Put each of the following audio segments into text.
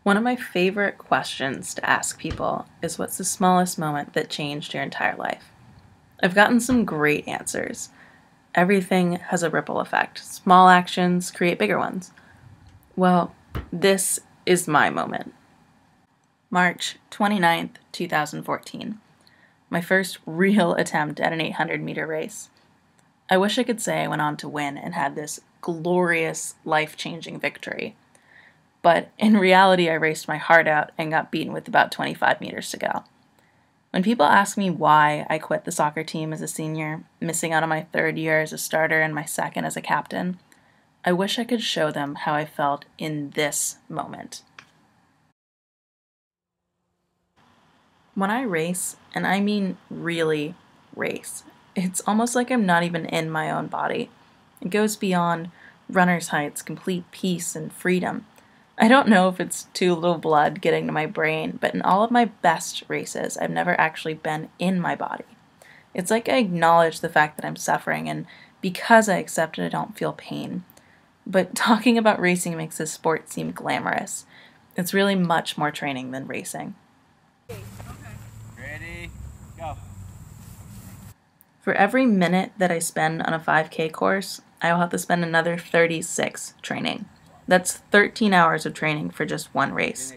One of my favorite questions to ask people is, what's the smallest moment that changed your entire life? I've gotten some great answers. Everything has a ripple effect. Small actions create bigger ones. Well, this is my moment. March 29th, 2014. My first real attempt at an 800-meter race. I wish I could say I went on to win and had this glorious, life-changing victory. But in reality, I raced my heart out and got beaten with about 25 meters to go. When people ask me why I quit the soccer team as a senior, missing out on my third year as a starter and my second as a captain, I wish I could show them how I felt in this moment. When I race, and I mean really race, it's almost like I'm not even in my own body. It goes beyond runner's heights, complete peace and freedom. I don't know if it's too little blood getting to my brain, but in all of my best races, I've never actually been in my body. It's like I acknowledge the fact that I'm suffering, and because I accept it, I don't feel pain. But talking about racing makes this sport seem glamorous. It's really much more training than racing. Okay. Ready, go. For every minute that I spend on a 5K course, I will have to spend another 36 training. That's 13 hours of training for just one race.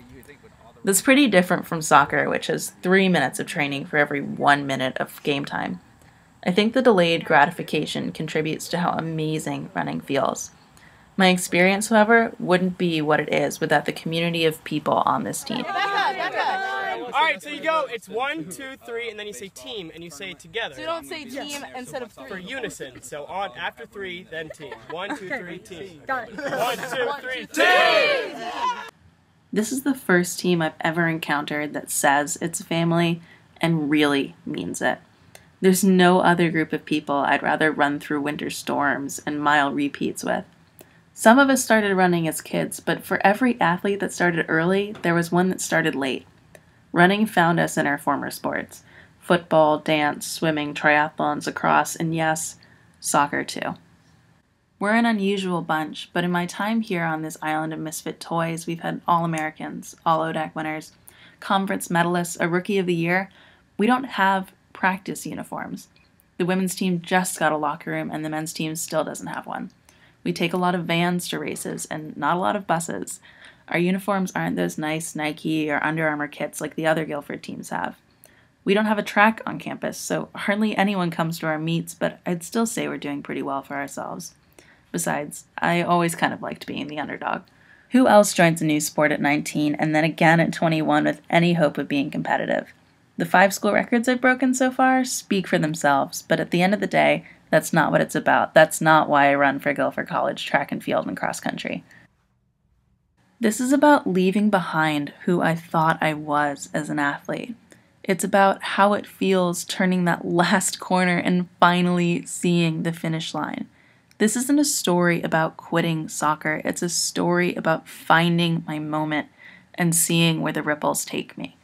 That's pretty different from soccer, which has 3 minutes of training for every 1 minute of game time. I think the delayed gratification contributes to how amazing running feels. My experience, however, wouldn't be what it is without the community of people on this team. Alright, so you go, it's 1, 2, 3, and then you say team, and you say it together. So you don't say team instead of 3. For unison. So on after 3, then team. 1, 2, 3, team. Got it. 1, 2, 3, team! This is the first team I've ever encountered that says it's family and really means it. There's no other group of people I'd rather run through winter storms and mile repeats with. Some of us started running as kids, but for every athlete that started early, there was one that started late. Running found us in our former sports: football, dance, swimming, triathlons, lacrosse, and yes, soccer too. We're an unusual bunch, but in my time here on this island of misfit toys, we've had All-Americans, all ODAC winners, conference medalists, a Rookie of the Year. We don't have practice uniforms. The women's team just got a locker room, and the men's team still doesn't have one. We take a lot of vans to races, and not a lot of buses. Our uniforms aren't those nice Nike or Under Armour kits like the other Guilford teams have. We don't have a track on campus, so hardly anyone comes to our meets, but I'd still say we're doing pretty well for ourselves. Besides, I always kind of liked being the underdog. Who else joins a new sport at 19 and then again at 21 with any hope of being competitive? The 5 school records I've broken so far speak for themselves, but at the end of the day, that's not what it's about. That's not why I run for Guilford College track and field and cross country. This is about leaving behind who I thought I was as an athlete. It's about how it feels turning that last corner and finally seeing the finish line. This isn't a story about quitting soccer. It's a story about finding my moment and seeing where the ripples take me.